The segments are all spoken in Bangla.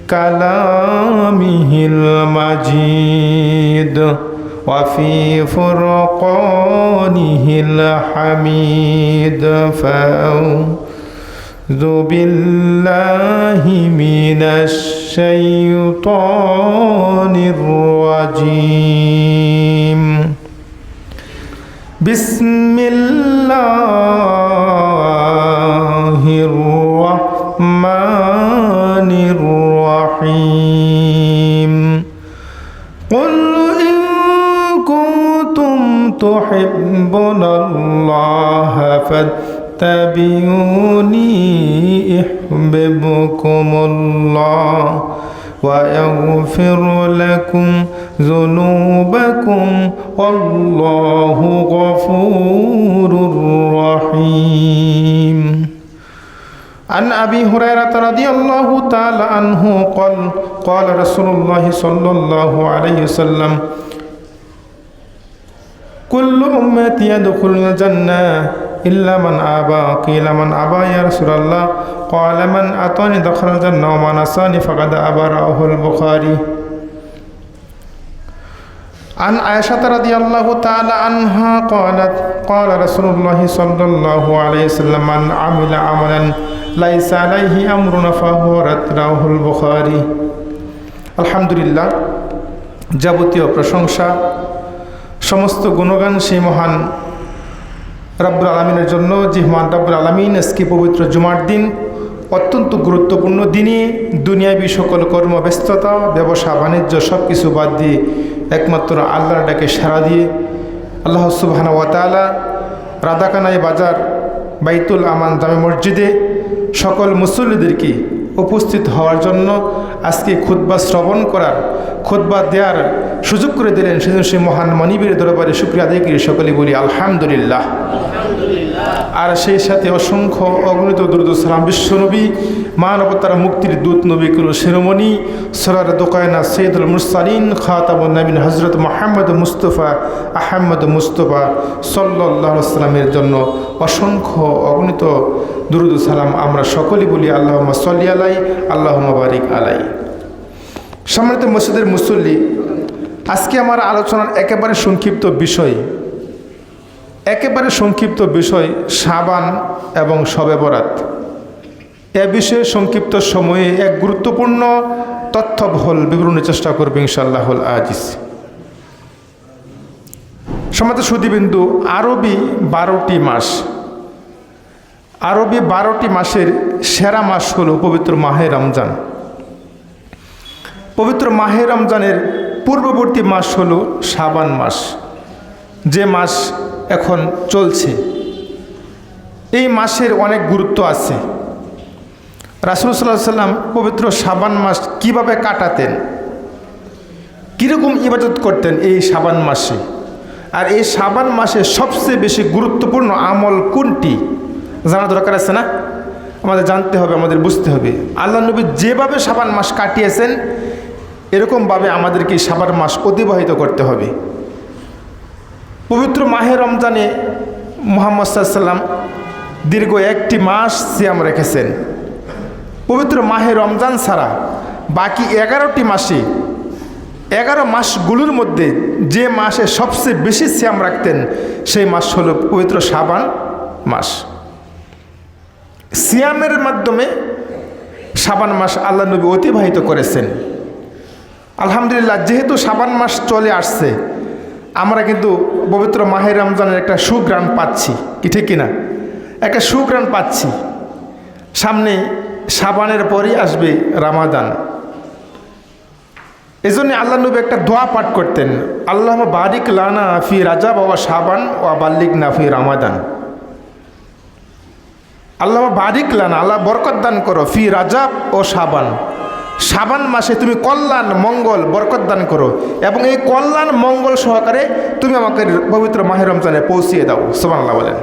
كلامه المجيد وفي فرقانه الحميد فأعوذ بالله من الشيطان الرجيم بسم الله الرحمن الرحيم قل إن كنتم تحبون الله فاتبعوني يحببكم الله ويغفر لكم ذنوبكم والله غفور رحيم عن أبي هريرة رضي الله تعالى عنه قال قال رسول الله صلى الله عليه وسلم كل أمتي يدخل الجنة إلا من أبى قيل من أبى يا رسول الله قال من أطاني دخل الجنة ومن عصاني فقد أبى رواه البخاري عن عائشة رضي الله تعالى عنها قالت قال رسول الله صلى الله عليه وسلم من عمل عملا ليس عليه أمرنا فهو رد رواه البخاري الحمد لله যাবতীয় প্রশংসা সমস্ত গুণগান সেই মহান রব্বুল আলামিনের জন্য যে মহান রব্বুল আলামিন আজকে পবিত্র জুমার দিন অত্যন্ত গুরুত্বপূর্ণ দিনে দুনিয়াবী সকল কর্মব্যস্ততা ব্যবসা বাণিজ্য সব কিছু বাদ দিয়ে একমাত্র আল্লাহর ডাকে সাড়া দিয়ে আল্লাহ সুবহানাহু ওয়া তাআলা রাধাকানাই বাজার বাইতুল আমান জামে মসজিদে সকল মুসল্লিদেরকে উপস্থিত হওয়ার জন্য আজকে খুতবা শ্রবণ করার খুতবা দেওয়ার সুযোগ করে দিলেন সেজন্য সেই মহান মনিবের দরবারে শুকরিয়া আদায় করি সকলে বলি আলহামদুলিল্লাহ। আর সেই সাথে অসংখ্য অগণিত দুরূদ ও সালাম বিশ্বনবী মানবতার মুক্তির দূত নবী কুল শিরোমণি সরার দোকায়না সৈয়দুল মুরসালিন খাতামুন নবীন হযরত মুহাম্মদ মুস্তাফা আহমদ মুস্তাফা সাল্লাল্লাহু আলাইহি ওয়াসাল্লামের জন্য অসংখ্য অগণিত দুরূদ ও সালাম আমরা সকলেই বলি আল্লাহুম্মা সাল্লি আলাই আল্লাহুম্মা বারিক আলাই। সম্মানিত মসজিদের মুসল্লি, আজকে আমার আলোচনার একেবারে সংক্ষিপ্ত বিষয় শাবান এবং শবে বরাত। এ বিষয়ে সংক্ষিপ্ত সময়ে এক গুরুত্বপূর্ণ তথ্যবহুল বিবরণের চেষ্টা করবে ইনশাআল্লাহুল আজিজ। সম্মানিত সুধীবৃন্দু, আরবি 12টি মাস, আরবি 12টি মাসের সেরা মাস হলো পবিত্র মাহে রমজান। পবিত্র মাহে রমজানের পূর্ববর্তী মাস হলো শাবান মাস, যে মাস এখন চলছে। এই মাসের অনেক গুরুত্ব আছে। রাসূল সাল্লাল্লাহু আলাইহি ওয়াসাল্লাম পবিত্র শাবান মাস কিভাবে কাটাতেন, কীরকম ইবাদত করতেন এই শাবান মাসে, আর এই শাবান মাসে সবচেয়ে বেশি গুরুত্বপূর্ণ আমল কোনটি জানা দরকার আছে না? আমাদের জানতে হবে, আমাদের বুঝতে হবে। আল্লাহ নবী যেভাবে শাবান মাস কাটিয়েছেন এরকমভাবে আমাদেরকে শাবান মাস অতিবাহিত করতে হবে। পবিত্র মাহে রমজানে মুহাম্মদ সাল্লাল্লাহু আলাইহি ওয়াসাল্লাম দীর্ঘ একটি মাস সিয়াম রেখেছেন। পবিত্র মাহে রমজান ছাড়া বাকি 11টি মাসে 11 মাসগুলোর মধ্যে যে মাসে সবচেয়ে বেশি সিয়াম রাখতেন সেই মাস হলো পবিত্র শাবান মাস। সিয়ামের মাধ্যমে শাবান মাস আল্লাহ নবী অতিবাহিত করেছেন। আলহামদুলিল্লাহ, যেহেতু শাবান মাস চলে আসছে, আমরা কিন্তু পবিত্র মাহে রমজানের একটা সুঘ্রাণ পাচ্ছি, কি ঠিক কিনা? একটা সুঘ্রাণ পাচ্ছি। সামনে শাবানের পরই আসবে রমাদান। এই জন্য আল্লাহ নবী একটা দোয়া পাঠ করতেন, আল্লাহুম্মা বারিক লানা ফি রাজাব ওয়া শাবান ওয়া বাল্লিগনা ফি রমাদান। আল্লাহুম্মা বারিক লানা, আল্লাহ বরকত দান করো, ফি রাজাব ও শাবান, শাবান মাসে তুমি কল্যাণ মঙ্গল বরকত দান করো, এবং এই কল্যাণ মঙ্গল সহকারে তুমি আমাকে পবিত্র মাহে রমজানে পৌঁছিয়ে দাও। সুবহানাল্লাহ বলেন,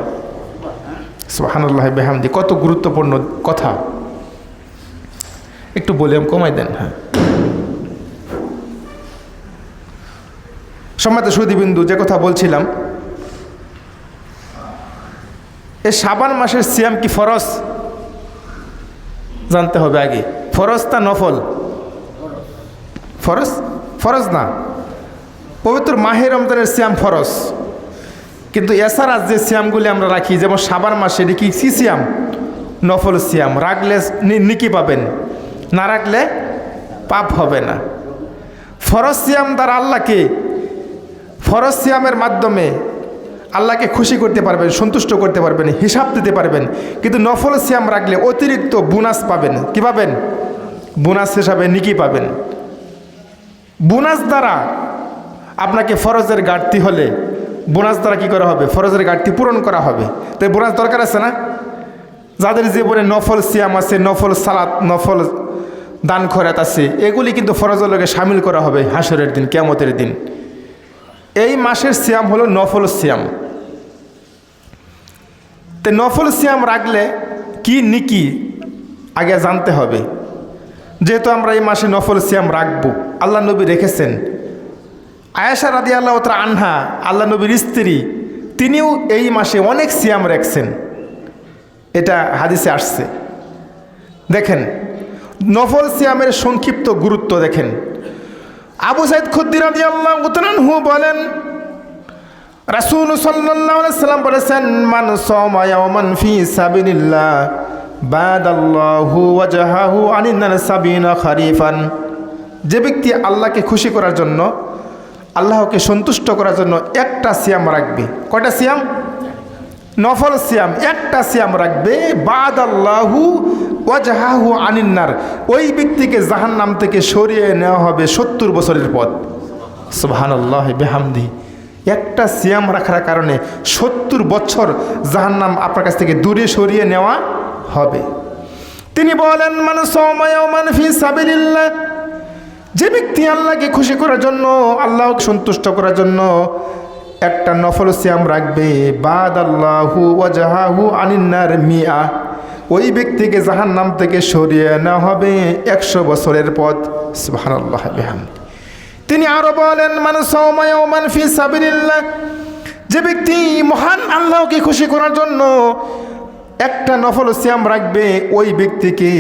সুবহানাল্লাহ বিহামদি। কত গুরুত্বপূর্ণ কথা, একটু ভলিউম কমাই দেন। হ্যাঁ, সম্মানিত সুধীবৃন্দু, যে কথা বলছিলাম, এই শাবান মাসের সিয়াম কি ফরজ? জানতে হবে আগে। ফরজ তা নফল? ফরজ? ফরজ না, পবিত্র মাহে রমজানের সিয়াম ফরজ। কিন্তু এছাড়া যে সিয়ামগুলি আমরা রাখি, যেমন সাবান মাসে, এটি কি সিয়াম? নফল সিয়াম। রাখলে নিকি পাবেন, না রাখলে পাপ হবে না। ফরজ সিয়াম দ্বারা আল্লাহকে, ফরজ সিয়ামের মাধ্যমে আল্লাহকে খুশি করতে পারবেন, সন্তুষ্ট করতে পারবেন, হিসাব দিতে পারবেন। কিন্তু নফল সিয়াম রাখলে অতিরিক্ত বোনাস পাবেন। কি পাবেন? বোনাস হিসাবে নিকি পাবেন। বোনাস দ্বারা আপনাকে ফরজের ঘাটতি হলে বোনাস দ্বারা কী করা হবে? ফরজের ঘাটতি পূরণ করা হবে। তাই বোনাস দরকার আছে না? যাদের জীবনে নফল সিয়াম আছে, নফল সালাত, নফল দান খয়রাত আছে, এগুলি কিন্তু ফরজের লগে সামিল করা হবে হাসরের দিন, কিয়ামতের দিন। এই মাসের সিয়াম হলো নফল সিয়াম। তো নফল সিয়াম রাখলে কি নিকি আগে জানতে হবে। যেহেতু আমরা এই মাসে নফল সিয়াম রাখবো, আল্লাহ নবী রেখেছেন। আয়েশা রাদিয়াল্লাহু তাআলা আনহা, আল্লাহ নবীর স্ত্রী, তিনিও এই মাসে অনেক সিয়াম রাখছেন, এটা হাদিসে আসছে। দেখেন নফল সিয়ামের সংক্ষিপ্ত গুরুত্ব দেখেন। আবু সাইদ খুদরি রাদিয়াল্লাহু তাআলা আনহু বলেন, রাসূল সাল্লাল্লাহু আলাইহি সাল্লাম বলেছেন, মান সামা ইয়াওমান ফি সাবিলিল্লাহ বাদাল্লাহু ওয়াজহাহু আনিন নার সাবিনা খারিফান। যে ব্যক্তি আল্লাহকে খুশি করার জন্য, আল্লাহকে সন্তুষ্ট করার জন্য একটা সিয়াম রাখবে। কয়টা সিয়াম? নফল সিয়াম একটা সিয়াম রাখবে। বাদাল্লাহু ওয়াজহাহু আনিন নার, ওই ব্যক্তিকে জাহান্নাম থেকে সরিয়ে নেওয়া হবে 70 বছরের পথ। সুবহানাল্লাহ বিহামদিহি। একটা সিয়াম রাখার কারণে 70 বছর জাহান্নাম আপনার কাছ থেকে দূরে সরিয়ে নেওয়া হবে। তিনি বলেন, মান সামা ইয়াওমান ফি সাবিলিল্লাহ, যে ব্যক্তি আল্লাহকে খুশি করার জন্য, আল্লাহকে সন্তুষ্ট করার জন্য একটা নফল সিয়াম রাখবে, বাদাল্লাহু ওয়াজহাহু আনিন নার মিয়া, ওই ব্যক্তিকে জাহান্নাম থেকে সরিয়ে নেওয়া হবে 100 বছরের পথ। সুবহানাল্লাহ বিহামদিহি। তিনি আরো বলেন, মান সামা ইয়াওমান ফি সাবিলিল্লাহ, যে ব্যক্তি মহান আল্লাহকে খুশি করার জন্য একটা নফল সিয়াম রাখবে, ওই ব্যক্তিকে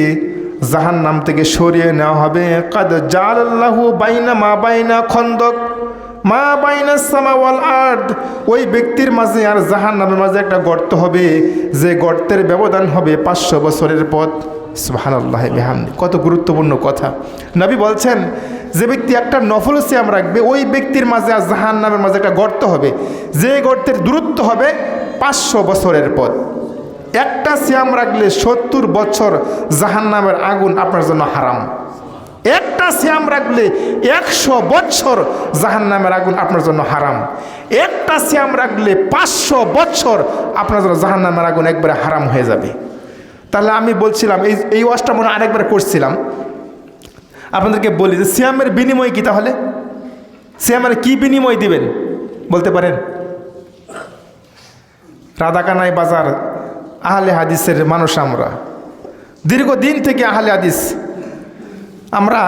জাহান্নাম থেকে সরিয়ে নেওয়া হবে। কাদ জাআলাল্লাহু বাইনা মা বাইনা খন্দক মা বাইনা সামা ওয়াল আরদ, ওই ব্যক্তির মাঝে আর জাহান্নামের মাঝে একটা গর্ত হবে, যে গর্তের ব্যবধান হবে 500 বছরের পথ। সুবহানাল্লাহ বিহামদিহি। কত গুরুত্বপূর্ণ কথা। নবী বলছেন, যে ব্যক্তি একটা নফল সিয়াম রাখবে, ওই ব্যক্তির মাঝে আর জাহান্নামের মাঝে একটা গর্ত হবে, যে গর্তের দূরত্ব হবে 500 বছরের পথ। একটা সিয়াম রাখলে 70 বছর জাহান্নামের আগুন আপনার জন্য হারাম। একটা সিয়াম রাখলে 100 বছর জাহান্নামের আগুন আপনার জন্য হারাম। একটা সিয়াম রাখলে 500 বছর আপনার জন্য জাহান্নামের আগুন একবারে হারাম হয়ে যাবে। তাহলে আমি বলছিলাম, এই ওয়াজটা মনে আরেকবার করছিলাম, আপনাদেরকে বলি যে সিয়ামের বিনিময় কি? তাহলে সিয়ামের কি বিনিময় দিবেন বলতে পারেন? রাধাকানাই বাজার আহলে হাদিসের মানুষ, আমরা দীর্ঘদিন থেকে আহলে হাদিস, আমরা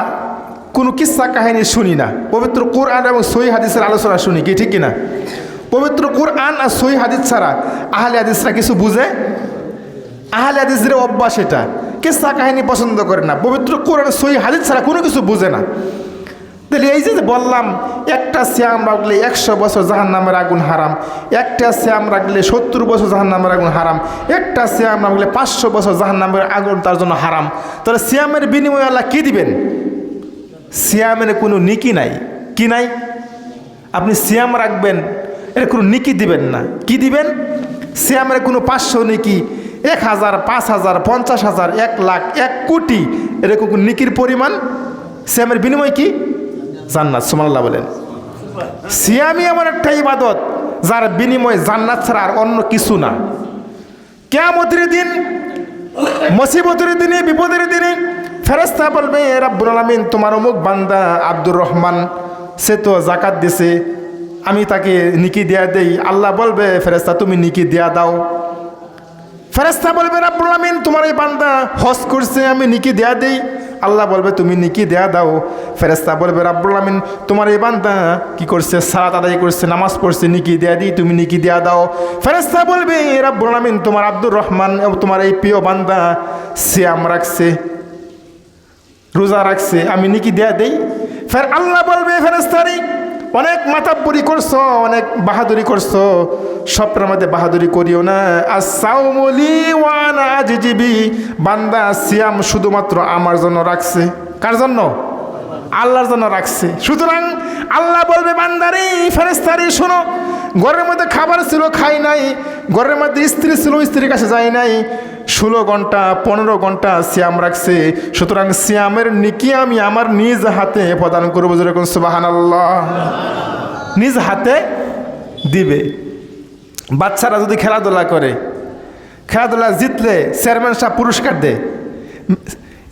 কোনো কিস্সা কাহিনী শুনি না, পবিত্র কুরআন এবং সহিহ হাদিসের আলোচনা শুনি, কি ঠিক কিনা? পবিত্র কুরআন আর সহিহ হাদিস ছাড়া আহলে হাদিসরা কিছু বুঝে? আহলে হাদিসের অভ্যাস এটা, কিস্সা কাহিনী পছন্দ করে না, পবিত্র কুরআন সহিহ হাদিস ছাড়া কোনো কিছু বুঝে না। তাহলে এই যে বললাম, একটা সিয়াম রাখলে 100 বছর জাহান্নামের আগুন হারাম, একটা সিয়াম রাখলে 70 বছর জাহান্নামের আগুন হারাম, একটা সিয়াম রাখলে 500 বছর জাহান্নামের আগুন তার জন্য হারাম। তাহলে সিয়ামের বিনিময়ে আল্লাহ কি দিবেন? সিয়ামের কোনো নিকি নাই। কি নাই? আপনি সিয়াম রাখবেন, এর কোনো নিকি দিবেন না। কি দিবেন? সিয়ামের কোনো 500 নিকি, 1000, 5000, 50,000, 1 লাখ, 1 কোটি, এরকম নিকির পরিমাণ। সিয়ামের বিনিময় কি? জান্নাত। সুবহানাল্লাহ বলেন। সিয়ামই এমন একটা ইবাদত যার বিনিময় জান্নাত ছাড়া আর অন্য কিছু না। কিয়ামতের দিন, মুসিবতের দিনে, বিপদের দিনে ফেরেশতা বলবে, রব্বুল আলামিন, তোমার অমুক বান্দা আব্দুর রহমান, সে তো যাকাত দিছে, আমি তাকে নিকি দেয়া দেই। আল্লাহ বলবে, ফেরেশতা তুমি নিকি দেয়া দাও। ফেরেশতা বলবে, রব্বুল আলামিন, তোমার এই বান্দা হজ করছে, আমি নিকি দেয়া দেই। আল্লাহ বলবে, তুমি নিকি দেয়া দাও। ফেরেশতা বলবে, রব্বুল আলামিন, তোমার এই বান্দা কি করছে? সালাত আদায় করছে, নামাজ পড়ছে, নিকি দেয়া দিই, তুমি নিকি দেয়া দাও। ফেরেশতা বলবে, রব্বুল আলামিন, তোমার আব্দুর রহমান, তোমার এই প্রিয় বান্দা সিয়াম রাখছে, রোজা রাখছে, আমি নেকি দেয়া দেই। ফের আল্লাহ বলবে ফেরেশতারে, অনেক মাতাব্বরি করছো, অনেক বাহাদুরি করছো, সবটার মধ্যে বাহাদুরি করিও না। আস-সাওমু লি ওয়া আনা আজজি বি, বান্দা সিয়াম শুধুমাত্র আমার জন্য রাখছে। কার জন্য? আল্লাহর জন্য রাখছে। সুতরাং আল্লাহ বলবে বান্দারে, ফেরেশতারে শোনো, ঘরের মধ্যে খাবার ছিল, খাই নাই, ঘরের মধ্যে স্ত্রী ছিল, স্ত্রীর কাছে যাই নাই, 16 ঘন্টা 15 ঘন্টা সিয়াম রাখছে। সুতরাং সিয়ামের নেকি আমি আমার নিজ হাতে প্রদান করবো। যেরকম সুবহানাল্লাহ, নিজ হাতে দিবে। বাচ্চারা যদি খেলাধুলা করে, খেলাধুলা জিতলে চেয়ারম্যান সাহেব পুরস্কার দেয়,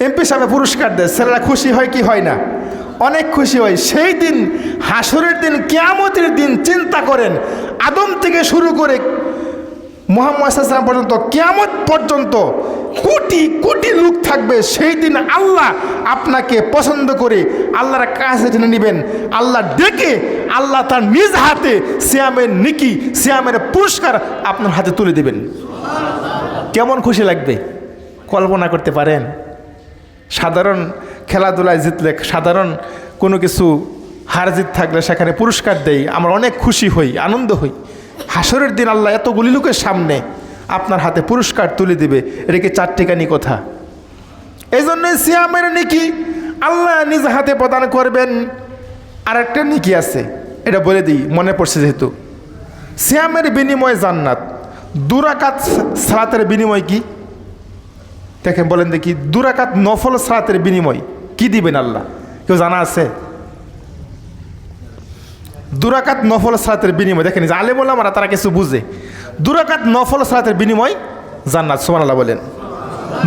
এমপি সাহেব পুরস্কার দেয়, ছেলেরা খুশি হয় কি হয় না? অনেক খুশি হয়। সেই দিন হাসরের দিন, কিয়ামতের দিন চিন্তা করেন, আদম থেকে শুরু করে মুহাম্মদ সাল্লাল্লাহু আলাইহি ওয়াসাল্লাম পর্যন্ত, কিয়ামত পর্যন্ত কোটি কোটি লোক থাকবে। সেই দিন আল্লাহ আপনাকে পছন্দ করে আল্লাহর কাছে টেনে নেবেন, আল্লাহ ডেকে আল্লাহ তার নিজ হাতে সিয়ামের নেকি, সিয়ামের পুরস্কার আপনার হাতে তুলে দেবেন। কেমন খুশি লাগবে কল্পনা করতে পারেন? সাধারণ খেলাধুলায় জিতলে, সাধারণ কোনো কিছু হার জিত থাকলে সেখানে পুরস্কার দেই, আমরা অনেক খুশি হই, আনন্দ হই। হাসরের দিন আল্লাহ এতগুলি লোকের সামনে আপনার হাতে পুরস্কার তুলে দেবে, এটা কি চারটিখানি কথা? এই জন্যই সিয়ামের নেকি আল্লাহ নিজ হাতে প্রদান করবেন। আর একটা নেকি আছে, এটা বলে দিই, মনে পড়ছে যেহেতু। সিয়ামের বিনিময়ে জান্নাত। 2 রাকাত সালাতের বিনিময় কি? দেখেন, বলেন দেখি, 2 রাকাত নফল সালাতের বিনিময় কি দিবেন আল্লাহ? কেউ জানা আছে? 2 রাকাত নফল সালাতের বিনিময়, দেখেন যে আলেম ওলামারা তারা কিছু বুঝে। 2 রাকাত নফল সালাতের বিনিময় জান্নাত। সুবহানাল্লাহ বলেন।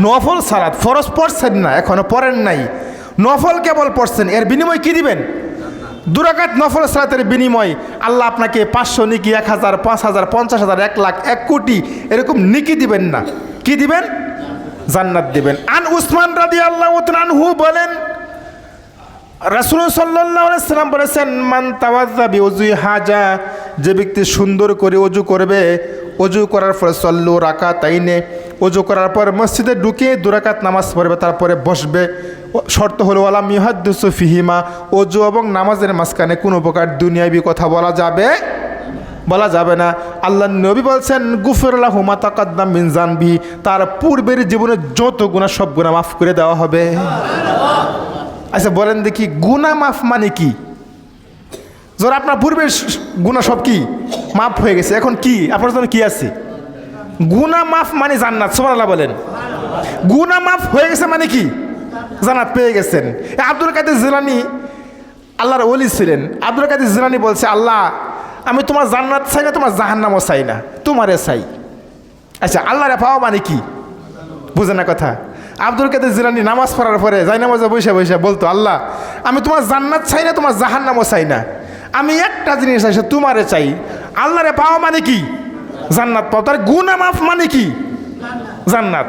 নফল সালাত, ফরজ পড়ছেন না, এখনো পড়েন নাই, নফল কেবল পড়ছেন, এর বিনিময় কি দিবেন? 2 রাকাত নফল সালাতের বিনিময় আল্লাহ আপনাকে 500 নিকি, 1000, 5000, 50,000, 1 লাখ, 1 কোটি এরকম নিকি দিবেন না। কি দিবেন? জান্নাত দিবেন। আন উসমান রাদিয়াল্লাহু তাআলা আনহু বলেন, রাসূল সাল্লাল্লাহু আলাইহি ওয়াসাল্লাম বলেছেন, মান তাওয়াজ্জা বিউযুই হাজা, যে ব্যক্তি সুন্দর করে ওযু করবে, ওযু করার পর সল্লু রাকাতাইনে, ওযু করার পর মসজিদে ঢুকে 2 রাকাত নামাজ পড়বে, তারপরে বসবে। শর্ত হলো ওয়ালাম ইউহাদ্দিসু ফিহিমা, ওযু এবং নামাজের মাঝখানে কোনো প্রকার দুনিয়াবি কথা বলা যাবে না। আল্লাহর নবী বলছেন, গুফির লাহু মা তাকাদ্দাম মিন জানবি, তার পূর্বের জীবনে যত গুনাহ সব গুনাহ মাফ করে দেওয়া হবে। আচ্ছা বলেন দেখি, গুনাহ মাফ মানে কি? যারা আপনার পূর্বের গুনাহ সব কি মাফ হয়ে গেছে, এখন কি আপনার জন্য কি আছে? গুনাহ মাফ মানে জান্নাত। সুবহানাল্লাহ বলেন। গুনাহ মাফ হয়ে গেছে মানে কি? জান্নাত পেয়ে গেছেন। আব্দুল কাদের জিলানী আল্লাহর ওলি ছিলেন। আব্দুল কাদের জিলানী বলছে, আল্লাহ আমি তোমার জান্নাত চাই না, তোমার জাহান্নামও চাই না, তোমারে চাই। আচ্ছা, আল্লাহরে পাওয়া মানে কি? বুঝে না কথা? আব্দুল কাদের জিলানী নামাজ পড়ার পরে জায়নামাজে বসে বসে বলতো, আল্লাহ আমি তোমার জান্নাত চাই না, তোমার জাহান্নামও চাই না, আমি একটা জিনিস চাই, তোমারে চাই। আল্লাহরে পাওয়া মানে কি? জান্নাত পাও। তার গুনাহ মাফ মানে কি? জান্নাত।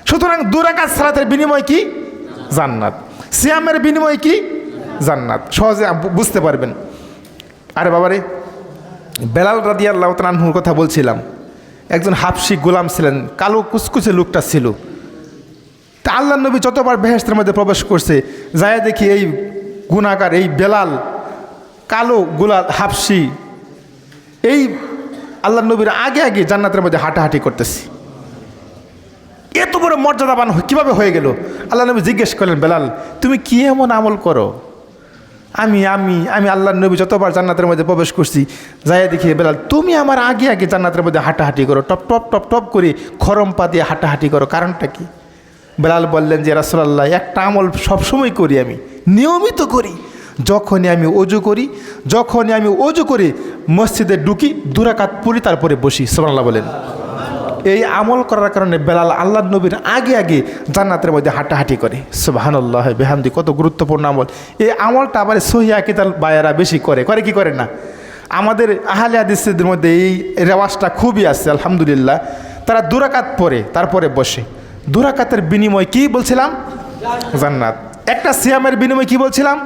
সুতরাং 2 রাকাত সালাতের বিনিময় কি? জান্নাত। সিয়ামের বিনিময় কি? জান্নাত। সহজে বুঝতে পারবেন। আরে বাবারে, বেলাল রাদিয়াল্লাহু তাআলা আনহুর কথা বলছিলাম। একজন হাবশী গোলাম ছিলেন, কালো কুচকুচে লোকটা ছিল। তা আল্লাহর নবী যতবার বেহেশতের মধ্যে প্রবেশ করছে, যায় দেখি এই গুনাহগার, এই বেলাল, কালো গোলাল হাবশী, এই আল্লাহর নবীর আগে আগে জান্নাতের মধ্যে হাঁটাহাঁটি করতেছি। এত বড় মর্যাদাবান কীভাবে হয়ে গেল? আল্লাহ নবী জিজ্ঞেস করলেন, বেলাল তুমি কি এমন আমল করো? আমি আমি আমি আল্লাহর নবী যতবার জান্নাতের মধ্যে প্রবেশ করছি, যাই দেখি বেলাল তুমি আমার আগে আগে জান্নাতের মধ্যে হাঁটাহাঁটি করো, টপ টপ টপ টপ করে খরম পা দিয়ে হাঁটাহাঁটি করো, কারণটা কি? বেলাল বললেন যে, রাসূলুল্লাহ একটা আমল সবসময় করি, আমি নিয়মিত করি। যখনই আমি অজু করি মসজিদে ঢুকি, 2 রাকাত পড়ি, তারপরে বসি। সুবহানাল্লাহ বলেন। এই আমল করার কারণে বেলাল আল্লাহর নবীর আগে আগে জান্নাতের মধ্যে হাঁটাহাঁটি করে। সুবহানাল্লাহ বিহামদি, কত গুরুত্বপূর্ণ আমল। এই আমলটা আবার সহিহ কিতাব বায়েরা বেশি করে কি করে না? আমাদের আহলে হাদিসদের মধ্যে এই রেওয়াজটা খুবই আছে, আলহামদুলিল্লাহ। তারা 2 রাকাত পড়ে, তারপরে বসে। 2 রাকাতের বিনিময় কি বলছিলাম? জান্নাত। একটা সিয়ামের বিনিময় কি বলছিলাম?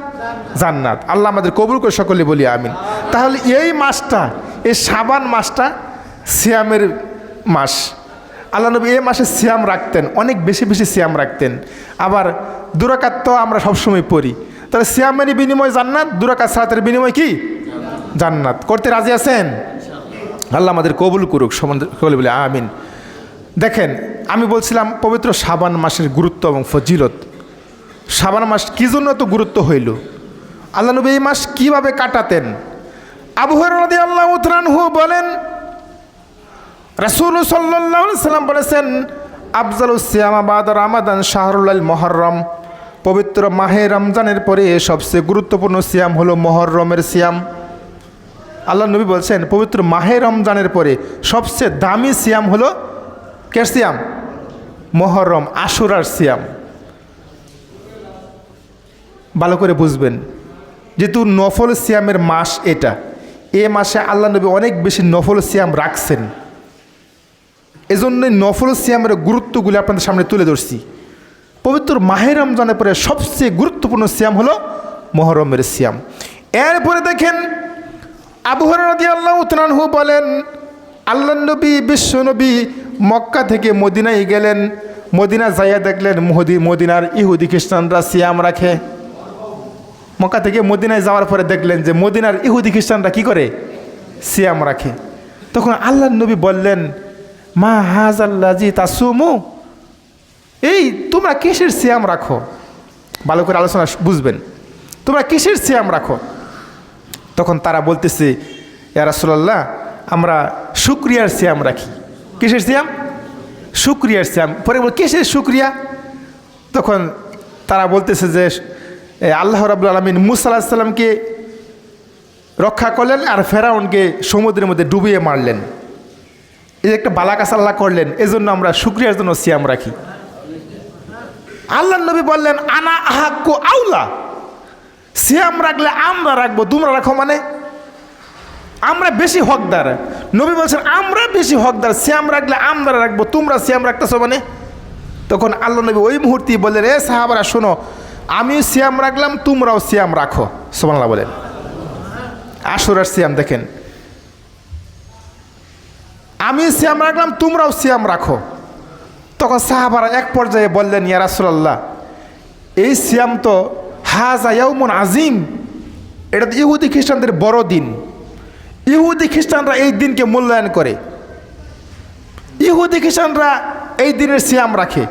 জান্নাত। আল্লাহ আমাদের কবুল করে সকলে বলি আমিন। তাহলে এই মাসটা, এই শাবান মাসটা সিয়ামের মাস। আল্লাহ নবী এই মাসে সিয়াম রাখতেন, অনেক বেশি বেশি সিয়াম রাখতেন। আবার দুরাকাত তো আমরা সবসময় পড়ি, তাহলে সিয়ামের বিনিময় জান্নাত, দুরাকাত সালাতের বিনিময় কি জান্নাত। করতে রাজি আছেন? আল্লাহ আমাদের কবুল করুক, সকলে বলে আমিন। দেখেন, আমি বলছিলাম পবিত্র শাবান মাসের গুরুত্ব এবং ফজিলত। শাবান মাস কী জন্য এত গুরুত্ব হইল? আল্লাহ নবী এই মাস কীভাবে কাটাতেন? আবু হুরায়রা রাদিয়াল্লাহু তাআলা আনহু বলেন, রাসূল সাল্লাল্লাহু আলাইহি সাল্লাম বলেছেন, আফজালুস সিয়াম বাদা রমাদান শাহরুল মুহররম, পবিত্র মাহে রমজানের পরে সবচেয়ে গুরুত্বপূর্ণ সিয়াম হলো মুহররমের সিয়াম। আল্লাহ নবী বলছেন, পবিত্র মাহে রমজানের পরে সবচেয়ে দামি সিয়াম হলো কে সিয়াম? মুহররম, আশুরার সিয়াম। ভালো করে বুঝবেন, যেহেতু নফল সিয়ামের মাস এটা, এ মাসে আল্লাহ নবী অনেক বেশি নফল সিয়াম রাখছেন। এজন্যই নফল সিয়ামের গুরুত্বগুলি আপনাদের সামনে তুলে ধরছি। পবিত্র মাহে রমজানের পরে সবচেয়ে গুরুত্বপূর্ণ সিয়াম হলো মুহররমের সিয়াম। এরপরে দেখেন, আবু হুরায়রা রাদিয়াল্লাহু তাআলা আনহু বলেন, আল্লাহ নবী বিশ্ব নবী মক্কা থেকে মদিনায় গেলেন। মদিনা যাইয়া দেখলেন মদিনার ইহুদি খ্রিস্টানরা সিয়াম রাখে। মক্কা থেকে মদিনায় যাওয়ার পরে দেখলেন যে মদিনার ইহুদি খ্রিস্টানরা কি করে? সিয়াম রাখে। তখন আল্লাহ নবী বললেন, মা হাযাল্লাযী তাসুমু, এই তোমরা কিসের সিয়াম রাখো? ভালো করে আলোচনা বুঝবেন, তোমরা কিসের সিয়াম রাখো? তখন তারা বলতেছে, ইয়া রাসূলুল্লাহ, আমরা শুকরিয়ার সিয়াম রাখি। কিসের সিয়াম? শুকরিয়ার সিয়াম। পরে বল, কিসের শুকরিয়া? তখন তারা বলতেছে যে আল্লাহ রাব্বুল আলামিন মূসা আলাইহিস সালামকে রক্ষা করলেন আর ফেরাউনকে সমুদ্রের মধ্যে ডুবিয়ে মারলেন, এই একটা বালাকাস আল্লাহ করলেন, এজন্য আমরা শুকরিয়ার জন্য সিয়াম রাখি। আল্লাহ নবী বললেন, আনা আহাক্কু আউলা, সিয়াম রাখলে আমরা রাখবো, তোমরা রাখো মানে আমরা বেশি হকদার। নবী বলছেন, আমরা বেশি হকদার, সিয়াম রাখলে আমরা রাখবো, তোমরা সিয়াম রাখতেছো মানে। তখন আল্লাহ নবী ওই মুহূর্তেই বললেন, এ সাহাবারা শোনো, আমিও সিয়াম রাখলাম, তোমরাও সিয়াম রাখো। সুবহানাল্লাহ বলেন। আশুরার সিয়াম দেখেন, আমি সিয়াম রাখলাম, তোমরাও সিয়াম রাখো। তখন সাহাবারা এক পর্যায়ে বললেন, ইয়া রাসূলুল্লাহ, এই সিয়াম তো হাযা ইয়াউমুন আযীম, এটা তো ইহুদি খ্রিস্টানদের বড় দিন। ইহুদি খ্রিস্টানরা এই দিনকে মূল্যায়ন করে, ইহুদি খ্রিস্টানরা এই দিনের সিয়াম রাখে।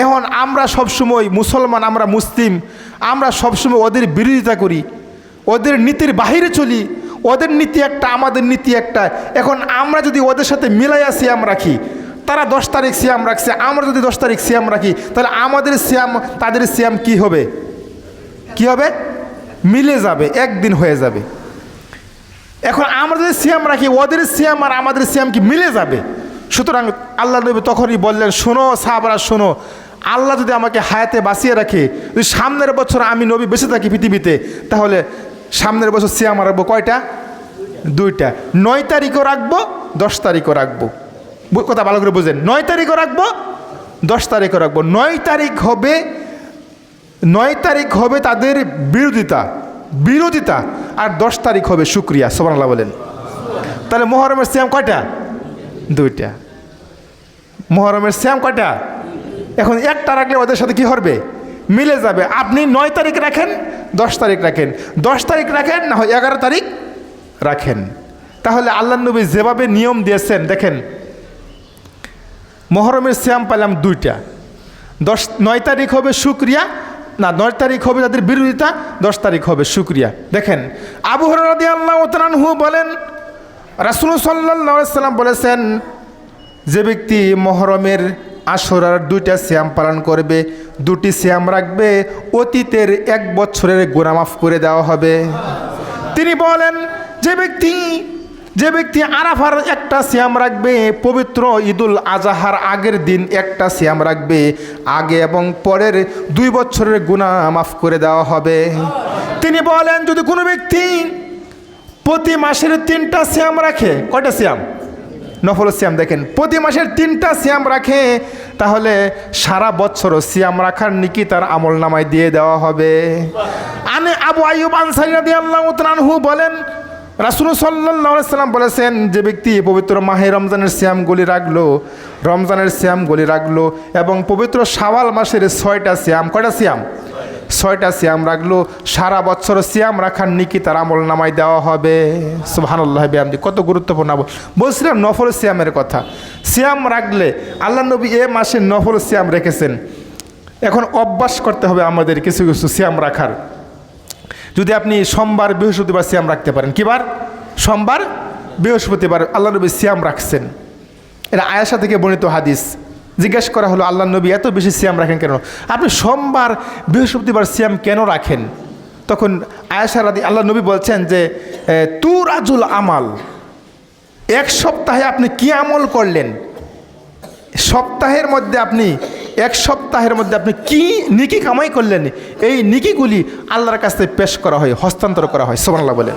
এখন আমরা সবসময় মুসলমান, আমরা মুসলিম, আমরা সবসময় ওদের বিরোধিতা করি, ওদের নীতির বাহিরে চলি। ওদের নীতি একটা, আমাদের নীতি একটা। এখন আমরা যদি ওদের সাথে মিলাইয়া সিয়াম রাখি, তারা 10 তারিখ সিয়াম রাখছে, আমরা যদি 10 তারিখ সিয়াম রাখি, তাহলে আমাদের সিয়াম তাদের সিয়াম কি হবে? কি হবে? মিলে যাবে, একদিন হয়ে যাবে। এখন আমরা যদি সিয়াম রাখি, ওদের সিয়াম আর আমাদের সিয়াম কি মিলে যাবে? সুতরাং আল্লাহ নবী তখনই বললেন, শোনো সাহাবারা শোনো, আল্লাহ যদি আমাকে হায়াতে বাঁচিয়ে রাখে, যদি সামনের বছর আমি নবী বেঁচে থাকি পৃথিবীতে, তাহলে সামনের বছর সিয়াম রাখবো কয়টা? 2টা। 9 তারিখও রাখবো, 10 তারিখও রাখবো। কথা ভালো করে বুঝেন, 9 তারিখও রাখবো, 10 তারিখও রাখবো। 9 তারিখ হবে তাদের বিরোধিতা, আর 10 তারিখ হবে শুকরিয়া। সুবহানাল্লাহ বলেন। তাহলে মুহররমের সিয়াম কয়টা? 2টা। মুহররমের সিয়াম কয়টা? এখন একটা রাখলে ওদের সাথে কি হবে? মিলে যাবে। আপনি 9 তারিখ রাখেন, 10 তারিখ রাখেন, 10 তারিখ রাখেন, না হয় 11 তারিখ রাখেন। তাহলে আল্লাহ নবী যেভাবে নিয়ম দিয়েছেন দেখেন, মুহররমের সিয়াম পেলাম 2টা। 9 তারিখ হবে শুকরিয়া, না 9 তারিখ হবে তাদের বিরোধিতা, 10 তারিখ হবে শুকরিয়া। দেখেন, আবু হুরায়রা রাদিয়াল্লাহু তাআলা আনহু বলেন, রাসূল সাল্লাল্লাহু আলাইহি সাল্লাম বলেছেন, যে ব্যক্তি মুহররমের আশুরার 2টা সিয়াম পালন করবে, 2টি সিয়াম রাখবে, অতীতের 1 বছরের গুনাহ মাফ করে দেওয়া হবে। তিনি বলেন, যে ব্যক্তি আরাফার 1টা সিয়াম রাখবে, পবিত্র ঈদুল আজহার আগের দিন 1টা সিয়াম রাখবে, আগে এবং পরের 2 বছরের গুনাহ মাফ করে দেওয়া হবে। তিনি বলেন, যদি কোনো ব্যক্তি প্রতি মাসের 3টা সিয়াম রাখে, কয়টা সিয়াম? নফল সিয়াম। দেখেন, প্রতি মাসের 3টা সিয়াম রাখে, তাহলে সারা বছর সিয়াম রাখার নেকি তার আমল নামায় দিয়ে দেওয়া হবে। আবু আইয়ুব আনসারী রাদিয়াল্লাহু তাআলা আনহু বলেন, রাসূল সাল্লাল্লাহু আলাইহি সাল্লাম বলেছেন, যে ব্যক্তি পবিত্র মাহে রমজানের সিয়ামগুলি রাখলো, রমজানের সিয়ামগুলি রাখলো এবং পবিত্র শাওয়াল মাসের 6টা সিয়াম, কয়টা সিয়াম? 6টা সিয়াম রাখলো, সারা বছর সিয়াম রাখার নেকি তার আমল নামায় দেওয়া হবে। সুবহানাল্লাহ বিহামদি। কত গুরুত্বপূর্ণ বলছিলাম নফল সিয়ামের কথা। সিয়াম রাখলে আল্লাহ নবী এ মাসে নফল সিয়াম রেখেছেন। এখন অভ্যাস করতে হবে আমাদের কিছু কিছু সিয়াম রাখার। যদি আপনি সোমবার বৃহস্পতিবার সিয়াম রাখতে পারেন, কি বার? সোমবার বৃহস্পতিবার আল্লাহ নবী সিয়াম রাখছেন। এটা আয়েশা থেকে বর্ণিত হাদিস। জিজ্ঞেস করা হলো, আল্লাহ নবী এত বেশি সিয়াম রাখেন কেন? আপনি সোমবার বৃহস্পতিবার সিয়াম কেন রাখেন? তখন আয়েশা রাদি আল্লাহ নবী বলছেন যে তুরাজুল আমাল, এক সপ্তাহে আপনি কি আমল করলেন, সপ্তাহের মধ্যে আপনি এক সপ্তাহের মধ্যে আপনি কি নিকি কামাই করলেন, এই নিকিগুলি আল্লাহর কাছে পেশ করা হয়, হস্তান্তর করা হয়। সুবহানাল্লাহ বলেন।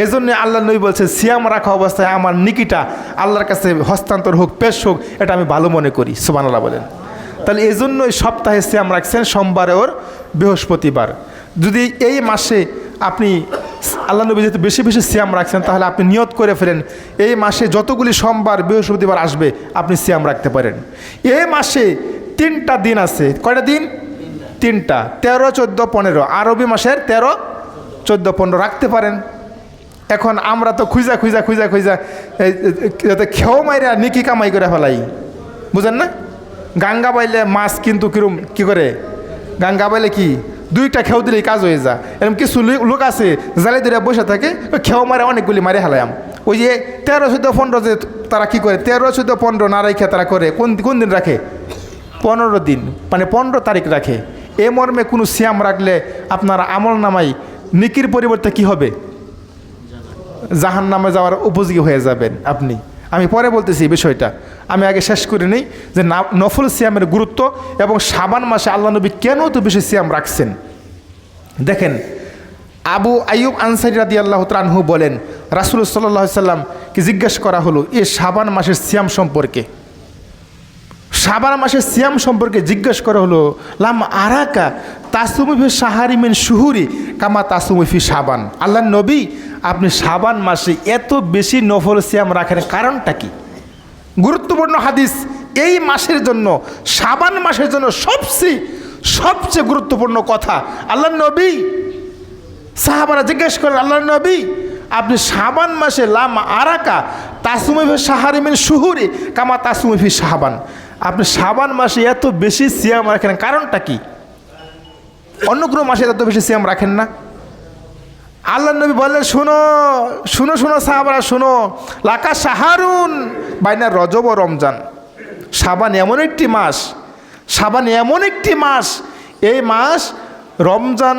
এজন্য আল্লাহ নবী বলছে সিয়াম রাখা অবস্থায় আমার নিকিটা আল্লাহর কাছে হস্তান্তর হোক, পেশ হোক, এটা আমি ভালো মনে করি। সুবহানাল্লাহ বলেন। তাহলে এই জন্যই সপ্তাহে সিয়াম রাখছেন, সোমবার ওর বৃহস্পতিবার। যদি এই মাসে আপনি আল্লাহ নবী যেহেতু বেশি বেশি সিয়াম রাখছেন, তাহলে আপনি নিয়ত করে ফেলেন এই মাসে যতগুলি সোমবার বৃহস্পতিবার আসবে আপনি সিয়াম রাখতে পারেন। এই মাসে 3টা দিন আছে। কয়টা দিন? 3টা, 13, 14, 15। আরবি মাসের 13, 14, 15 রাখতে পারেন। এখন আমরা তো খুঁজা যাতে খেও মাইরা নিকি কামাই করে ফেলাই, বুঝেন না? গাঙ্গা বাইলে মাছ কিন্তু কিরম কি করে, গাঙ্গা বাইলে কি 2টা খেও দিলেই কাজ হয়ে যায়। এরকম কিছু লোক আছে জালে ধরে বসে থাকে, খেও মারে অনেকগুলি মারে হেলাম। ওই যে 13, 14, 15 যে তারা কি করে, 13, 14, 15 না রেখে তারা করে কোন দিন রাখে? 15 দিন, মানে 15 তারিখ রাখে। এ মর্মে কোনো সিয়াম রাখলে আপনার আমল নামাই নিকির পরিবর্তে কি হবে? জাহান নামে যাওয়ার উপযোগী হয়ে যাবেন আপনি। আমি পরে বলতেছি বিষয়টা, আমি আগে শেষ করে নিই যে নফল সিয়ামের গুরুত্ব এবং শাবান মাসে আল্লাহ নবী কেন তো বেশি সিয়াম রাখছেন। দেখেন, আবু আইয়ুব আনসারী রাদিয়াল্লাহু তাআলা আনহু বলেন, রাসূল সাল্লাল্লাহু আলাইহি সাল্লামকে জিজ্ঞাসা করা হলো এই শাবান মাসের সিয়াম সম্পর্কে। শাবান মাসের সিয়াম সম্পর্কে জিজ্ঞেস করা হলো, লাম আরাকা তাসুমু ফি শাহরি মিন শুহুরি কামা তাসুমু ফি শাবান। আল্লাহ নবী, আপনি শাবান মাসে এত বেশি নফল সিয়াম রাখেন, কারণটা কি? গুরুত্বপূর্ণ হাদিস। এই মাসের জন্য, শাবান মাসের জন্য সবচেয়ে গুরুত্বপূর্ণ কথা আল্লাহ নবী, সাহাবারা জিজ্ঞেস করেন, আল্লাহ নবী আপনি শাবান মাসে লাম আরাকা তাসুমু ফি শাহরি মিন শুহুরি কামা তাসুমু ফি শাবান, আপনি শাবান মাসে এত বেশি সিয়াম রাখেন, কারণটা কি? অন্য কোনো মাসে এত বেশি সিয়াম রাখেন না। আল্লাহ নবী বললেন, শুনো সাহাবারা শুনো, লাকা শাহরুন বাইনা রজব ও রমজান। শাবান এমন একটি মাস, এই মাস রমজান,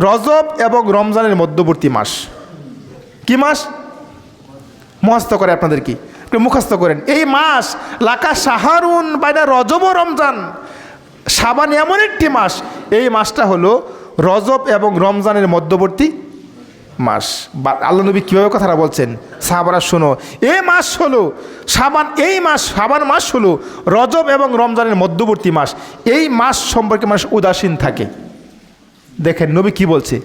রজব এবং রমজানের মধ্যবর্তী মাস। কি মাস? মুখস্থ করে আপনাদের কি মুখস্থ করেন, এই মাস লাকা শাহরুন বাইনা রজব ও রমজান। শাবান এমন একটি মাস, এই মাসটা হলো রজব এবং রমজানের মধ্যবর্তী মাস। আল্লাহ নবী কীভাবে কথাটা বলছেন, সাহাবারা শোনো, এই মাস হলো শাবান মাস হলো রজব এবং রমজানের মধ্যবর্তী মাস। এই মাস সম্পর্কে মানুষ উদাসীন থাকে। দেখেন নবী কি বলছে,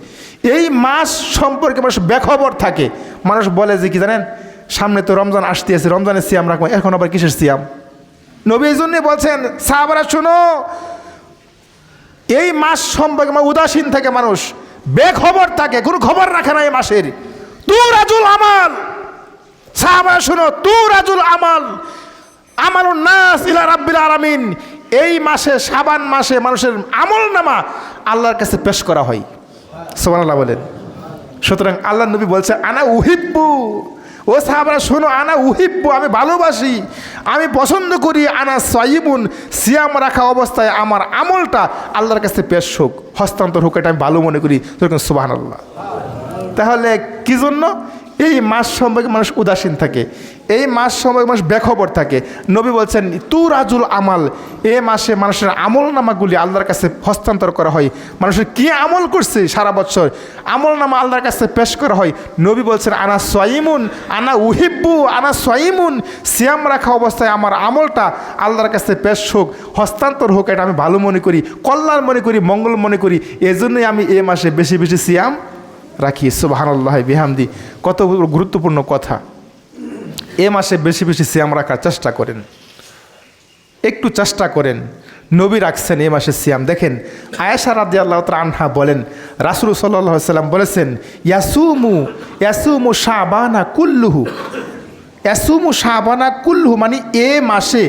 এই মাস সম্পর্কে মানুষ বেখবর থাকে। মানুষ বলে যে কি জানেন, সামনে তো রমজান আসতে আছে, রমজানের সিয়াম রাখবো, এখন আবার কিসের সিয়াম? নবী এই জন্যই বলছেন, সাহাবারা শোনো, এই মাস সম্পর্কে উদাসীন থাকে, মানুষ বেখবর থাকে, কোনো খবর রাখে না এই মাসের। তুরাজুল আমাল, সাহাবারা শোনো, তুরাজুল আমালুন নাস ইলা রাব্বিল আলামিন। এই মাসে, শাবান মাসে মানুষের আমল নামা আল্লাহর কাছে পেশ করা হয়। সুবহানাল্লাহ বলেন। সুতরাং আল্লাহ নবী বলছে, আনা উহিব্বু, ও সাহাবারা শোনো, আনা উহিব্বু, আমি ভালোবাসি, আমি পছন্দ করি, আনা সাইবুন, সিয়াম রাখা অবস্থায় আমার আমলটা আল্লাহর কাছে পেশ হোক, হস্তান্তর হোক, এটা আমি ভালো মনে করি। সুবহানাল্লাহ। তাহলে কি জন্য? এই মাস সম্পর্কে মানুষ উদাসীন থাকে, এই মাস সম্পর্কে মানুষ বেখবর থাকে। নবী বলছেন তুরাজুল আমাল, এই মাসে মানুষের আমল নামাগুলি আল্লাহর কাছে হস্তান্তর করা হয়। মানুষের কি আমল করছে সারা বছর, আমল নামা আল্লাহর কাছে পেশ করা হয়। নবী বলছেন আনা সাইমুন, আনা উহিব্বু, আনা সাইমুন, সিয়াম রাখা অবস্থায় আমার আমলটা আল্লাহর কাছে পেশ হোক, হস্তান্তর হোক, এটা আমি ভালো মনে করি, কল্যাণ মনে করি, মঙ্গল মনে করি। এজন্যই আমি এই মাসে বেশি বেশি সিয়াম রাখি। সুবহানাল্লাহ বিহামদি। কত গুরুত্বপূর্ণ কথা। এ মাসে বেশি বেশি সিয়াম রাখার চেষ্টা করেন, একটু চেষ্টা করেন। নবী রাখছেন এ মাসে সিয়াম। দেখেন আয়েশা রাদিয়াল্লাহু তাআলা আনহা বলেন, রাসূল সাল্লাল্লাহু আলাইহি সাল্লাম বলেছেন, ইয়াসুমু শাবানা কুল্লুহু, ইয়াসুমু শাবানা কুল্লুহু, মানে এ মাসে,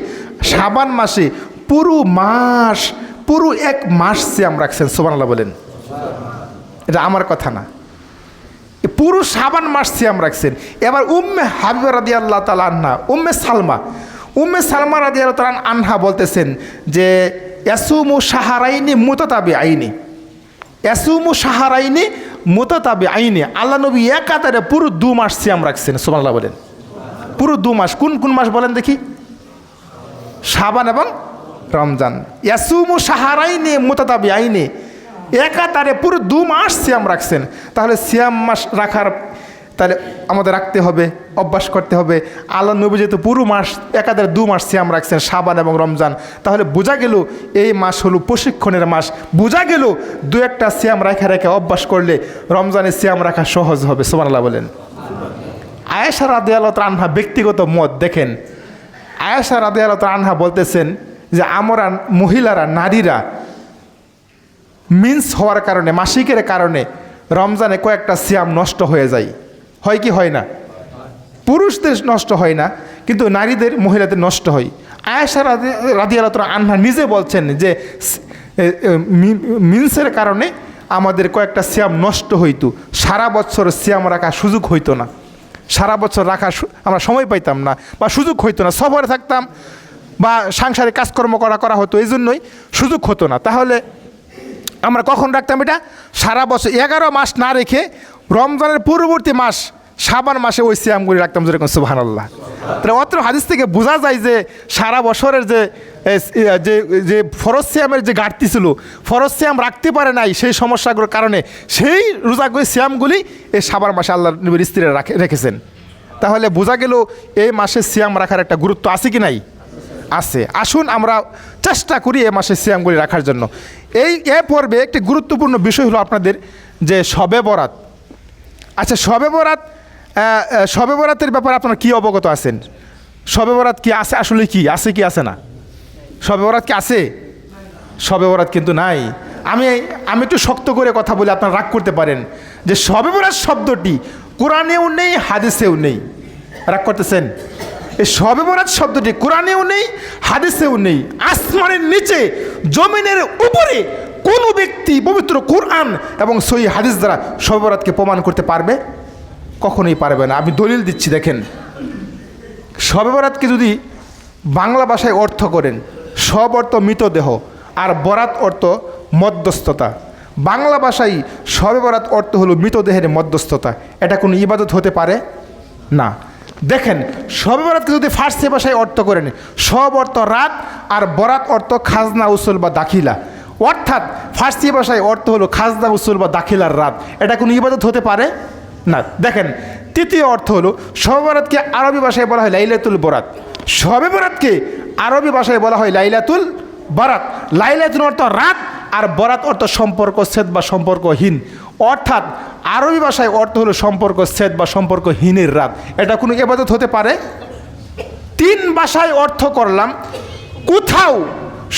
শাবান মাসে পুরো মাস, পুরো এক মাস সিয়াম রাখছেন। সুবহানাল্লাহ বলেন। এটা আমার কথা না, পুরো শাবান মাস সিয়াম রাখছেন। এবার উম্মে হাবিবা রাদিয়াল্লাহু তাআলা আনহা, উম্মে সালমা রাদিয়াল্লাহু তাআলা আনহা বলতেছেন যে ইয়াসুমু শাহরাইনি মুতাতাবিআইনি, ইয়াসুমু শাহরাইনি মুতাতাবিআইনি, আল্লাহ নবী একাতারে পুরো 2 মাস সিয়াম রাখছেন। সুবহানাল্লাহ বলেন। পুরো 2 মাস। কোন কোন মাস বলেন দেখি? শাবান এবং রমজান। ইয়াসুমু শাহরাইনি মুতাতাবিআইনি, একাতারে পুরো 2 মাস সিয়াম রাখছেন। তাহলে সিয়াম মাস রাখার, তাহলে আমাদের রাখতে হবে, অভ্যাস করতে হবে। আল্লাহ নবী যেহেতু পুরো মাস একাধারে 2 মাস সিয়াম রাখছেন, শাবান এবং রমজান, তাহলে বোঝা গেল এই মাস হলো প্রশিক্ষণের মাস। বোঝা গেল 2-1টা সিয়াম রেখে অভ্যাস করলে রমজানে সিয়াম রাখা সহজ হবে। সুবহানাল্লাহ বলেন। আয়েশা রাদিয়াল্লাহু তাআলা আনহা ব্যক্তিগত মত দেখেন, আয়েশা রাদিয়াল্লাহু তাআলা আনহা বলতেছেন যে আমরা মহিলারা, নারীরা মিন্স হওয়ার কারণে, মাসিকের কারণে রমজানে কয়েকটা সিয়াম নষ্ট হয়ে যায়। হয় কি হয় না? পুরুষদের নষ্ট হয় না, কিন্তু নারীদের, মহিলাদের নষ্ট হয়। আয়েশা রাদিয়াল্লাহু তাআলা আনহা নিজে বলছেন যে মিন্সের কারণে আমাদের কয়েকটা সিয়াম নষ্ট হইতো, সারা বছর সিয়াম রাখার সুযোগ হইতো না, সারা বছর রাখার আমরা সময় পাইতাম না বা সুযোগ হইতো না। সফরে থাকতাম বা সাংসারিক কাজকর্ম করা হতো, এই জন্যই সুযোগ হতো না। তাহলে আমরা কখন রাখতাম এটা? সারা বছর 11 মাস না রেখে রমজানের পূর্ববর্তী মাস শাবান মাসে ওই সিয়ামগুলি রাখতাম। যেরকম সুবহানাল্লাহ। তাহলে অত্র হাদিস থেকে বোঝা যায় যে সারা বছরের যে ফরজ সিয়ামের যে ঘাটতি ছিল, ফরজ সিয়াম রাখতে পারে নাই, সেই সমস্যাগুলোর কারণে সেই রোজাগুলি, সিয়ামগুলি এই শাবান মাসে আল্লাহ নবীর স্ত্রীরা রেখেছেন। তাহলে বোঝা গেল এই মাসে সিয়াম রাখার একটা গুরুত্ব আছে কি নাই? আছে। আসুন আমরা চেষ্টা করি এই মাসে সিয়ামগুলি রাখার জন্য। এ পর্বে একটি গুরুত্বপূর্ণ বিষয় হলো আপনাদের যে শবে বরাত। আচ্ছা, শবে বরাতের ব্যাপারে আপনারা কি অবগত আছেন? শবে বরাত কি আছে? আসলে কি আছে, কি আছে না? শবে বরাত কি আছে? শবে বরাত কিন্তু নাই। আমি একটু শক্ত করে কথা বলে আপনারা রাগ করতে পারেন যে শবে বরাত শব্দটি কোরআনেও নেই, হাদিসেও নেই। রাগ করতেছেন? এই শবে বরাত শব্দটি কোরআনেও নেই, হাদিসেও নেই। আসমানের নিচে, জমিনের উপরে কোনো ব্যক্তি পবিত্র কোরআন এবং সহিহ হাদিস দ্বারা শবে বরাতকে প্রমাণ করতে পারবে? কখনোই পারবে না। আমি দলিল দিচ্ছি, দেখেন। শবে বরাতকে যদি বাংলা ভাষায় অর্থ করেন, শব অর্থ মৃতদেহ আর বরাত অর্থ মধ্যস্থতা। বাংলা ভাষায় শবে বরাত অর্থ হলো মৃতদেহের মধ্যস্থতা। এটা কোনো ইবাদত হতে পারে না। দেখেন, শবে বরাতকে যদি ফার্সি ভাষায় অর্থ করেন, শব অর্থ রাত আর বরাত অর্থ খাজনা উসুল বা দাখিলা, অর্থাৎ ফার্সি ভাষায় অর্থ হলো খাজনা উসুল বা দাখিলার রাত। এটা কোনো ইবাদত হতে পারে না। দেখেন, তৃতীয় অর্থ হলো শবে বরাতকে আরবি ভাষায় বলা হয় লাইলাতুল বরাত। শবে বরাতকে আরবি ভাষায় বলা হয় লাইলাতুল বারাত। লাইলাতুল অর্থ রাত আর বরাত অর্থ সম্পর্কচ্ছেদ বা সম্পর্কহীন, অর্থাৎ আরবি ভাষায় অর্থ হলো সম্পর্কচ্ছেদ বা সম্পর্কহীনের রাত। এটা কোনো ইবাদত হতে পারে? 3 ভাষায় অর্থ করলাম, কোথাও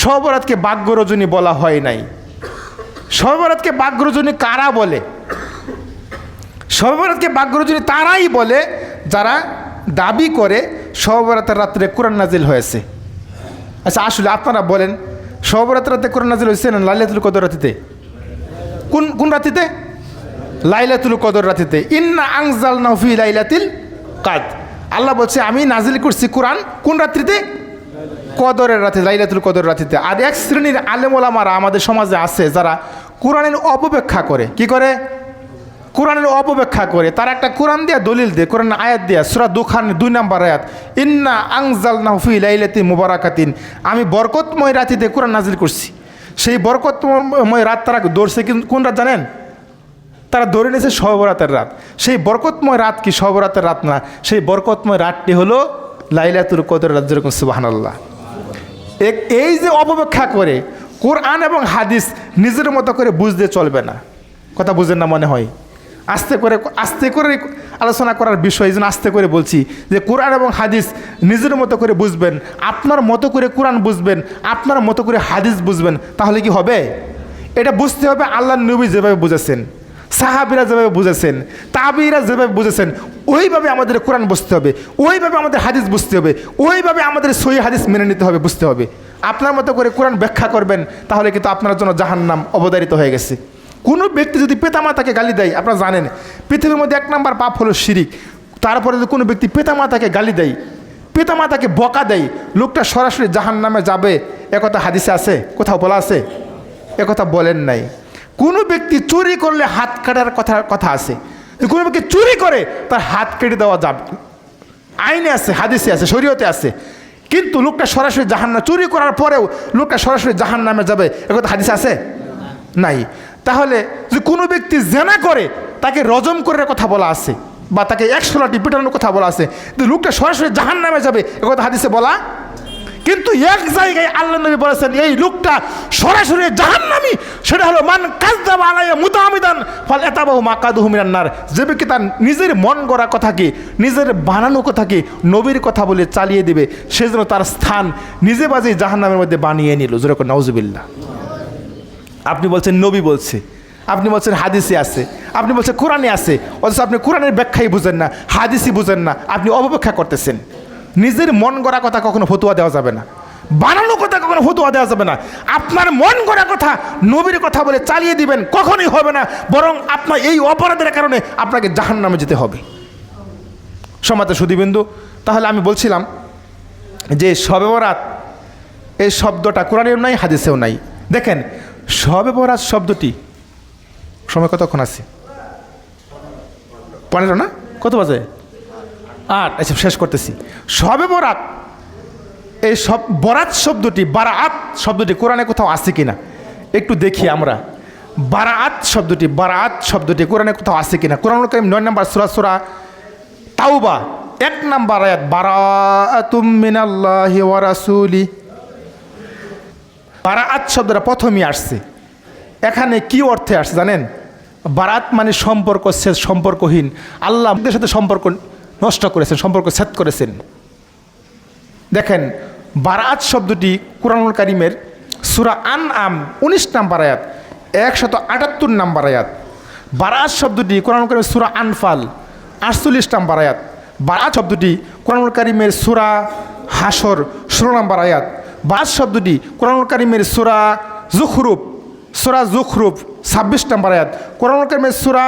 শবে বরাতকে ভাগ্য রজনী বলা হয় নাই। শবে বরাতকে ভাগ্য রজনী কারা বলে? শবে বরাতকে ভাগ্য রজনী তারাই বলে যারা দাবি করে শবে বরাতের রাত্রে কোরআন নাজিল হয়েছে। আচ্ছা, আসলে আপনারা বলেন, শবে বরাতের রাতে কোরআন নাজিল হয়েছে না লাইলাতুল কদর রাতিতে? কোন রাতিতে? লাইলাতুল কদর রাতিতে। ইন্না আনজালনাহু ফি লাইলাতিল কদর। আল্লাহ বলছে আমি নাজিল করছি কোরআন কোন রাত্রিতে? কদরের রাতে, লাইলাতুল কদর রাতিতে। আর এক শ্রেণীর আলেম ওলামারা আমাদের সমাজে আছে যারা কোরআনের অপব্যাখ্যা করে। কি করে? কোরআনের অপব্যাখ্যা করে। তারা একটা কোরআন দিয়া দলিল দেয়, কোরআন আয়াত দিয়া, সূরা দুখান 2 নম্বর আয়াত, ইন্না আনজালনাহু ফি লাইলাতিন মুবারাকাতিন, আমি বরকতময় রাতিতে কোরআন নাজিল করছি। সেই বরকতময় রাত তারা ধরছে কোন রাত জানেন? তারা ধরে নিয়েছে শবে বরাতের রাত। সেই বরকতময় রাত কি শবে বরাতের রাত না, সেই বরকতময় রাতটি হলো লাইলাতুল কদর রাত। যেরকম সুবহানাল্লাহ। এই যে অপব্যাখ্যা করে, কোরআন এবং হাদিস নিজের মতো করে বুঝতে চলবে না। কথা বুঝেন না মনে হয়? আস্তে করে আলোচনা করার বিষয়, এই জন্য আস্তে করে বলছি যে কোরআন এবং হাদিস নিজের মতো করে বুঝবেন, আপনার মতো করে কোরআন বুঝবেন, আপনার মতো করে হাদিস বুঝবেন, তাহলে কি হবে? এটা বুঝতে হবে আল্লাহর নবী যেভাবে বুঝেছেন, সাহাবীরা যেভাবে বুঝেছেন, তাবিরা যেভাবে বুঝেছেন, ওইভাবে আমাদের কোরআন বুঝতে হবে, ওইভাবে আমাদের হাদিস বুঝতে হবে, ওইভাবে আমাদের সহি হাদিস মেনে নিতে হবে, বুঝতে হবে। আপনার মতো করে কোরআন ব্যাখ্যা করবেন, তাহলে কিন্তু আপনার জন্য জাহান্নাম অবধারিত হয়ে গেছে। কোনো ব্যক্তি যদি পিতামাতাকে গালি দেয়, আপনারা জানেন পৃথিবীর মধ্যে 1 নম্বর পাপ হলো শিরিক। তারপরে যদি কোনো ব্যক্তি পিতামাতাকে গালি দেয়, পিতামাতাকে বকা দেয়, লোকটা সরাসরি জাহান্নামে যাবে, একথা হাদিসে আছে? কোথাও বলা আছে? একথা বলেন নাই। কোনো ব্যক্তি চুরি করলে হাত কাটার কথা আছে, কোনো ব্যক্তি চুরি করে তার হাত কেটে দেওয়া যাবে, আইনে আছে, হাদিসে আছে, শরীয়তে আছে। কিন্তু লোকটা সরাসরি জাহান্নাম, চুরি করার পরেও লোকটা সরাসরি জাহান্নামে যাবে, একথা হাদিসে আছে? নাই। তাহলে যদি কোনো ব্যক্তি জেনা করে তাকে রজম করার কথা বলা আছে, বা তাকে 100 লাঠি পিটানোর কথা বলা আছে, কিন্তু লোকটা সরাসরি জাহান্নামে যাবে, একথা হাদিসে বলা। কিন্তু এক জায়গায় আল্লাহ নবী বলেছেন এই লোকটা সরাসরি জাহান্নামী, সেটা হলো মান কাযযাবা আলাইয়া মুতাআমিদান ফালয়াতাবাহু মাকাদুহু মিনান নার। যে ব্যক্তি তার নিজের মন গড়া কথাকে, নিজের বানানো কথাকে নবীর কথা বলে চালিয়ে দেবে, সেজন্য তার স্থান নিজে বাজে জাহান্নামের মধ্যে বানিয়ে নিল। যেরকম নাউজুবিল্লাহ। আপনি বলছেন নবী বলছে, আপনি বলছেন হাদিসে আছে, আপনি বলছেন কোরআনে আছে, অথচ আপনি কোরআনের ব্যাখ্যাই বুঝেন না, হাদিসই বুঝেন না, আপনি অপব্যাখ্যা করতেছেন। নিজের মন গড়া কথা কখনো ফতোয়া দেওয়া যাবে না, বানানো কথা কখনো ফতোয়া দেওয়া যাবে না। আপনার মন গড়া কথা নবীর কথা বলে চালিয়ে দিবেন, কখনোই হবে না, বরং আপনার এই অপরাধের কারণে আপনাকে জাহান্নামে যেতে হবে। সম্মানিত সুধীবৃন্দু, তাহলে আমি বলছিলাম যে শবে বরাত এই শব্দটা কোরআনেও নাই, হাদিসেও নাই। দেখেন শবে বরাত শব্দটি, সময় কতক্ষণ আছে? 15 না? কত বাজে? 8। আচ্ছা, শেষ করতেছি। শবে বরাত, এই বরাত শব্দটি, বারাআত শব্দটি কোরআনে কোথাও আছে কিনা একটু দেখি আমরা। বারাআত শব্দটি কোরআনে কোথাও আছে কিনা? কোরআনুল কারীম 9 নম্বর সূরা তাওবা 1 নম্বর আয়াত, বারাআতুম মিনাল্লাহি ওয়া রাসূলি। বারাআত শব্দটা প্রথমেই আসছে। এখানে কি অর্থে আসছে জানেন? বারাত মানে সম্পর্ক শেষ, সম্পর্কহীন। আল্লাহ আমাদের সাথে সম্পর্ক নষ্ট করেছেন, সম্পর্ক ছেদ করেছেন। দেখেন বারাত শব্দটি কুরআনুল কারীমের সূরা আনআম 19 নম্বর আয়াত, 178 নম্বর আয়াত। বারাত শব্দটি কুরআনুল কারীমের সূরা আনফাল 48 নম্বর আয়াত। বারাত শব্দটি কুরআনুল কারীমের সূরা হাসর 16 নম্বর আয়াত। বারাত শব্দটি কুরআনুল কারীমের সূরা যুখরুফ 26 নম্বর আয়াত। কুরআনুল কারীমের সূরা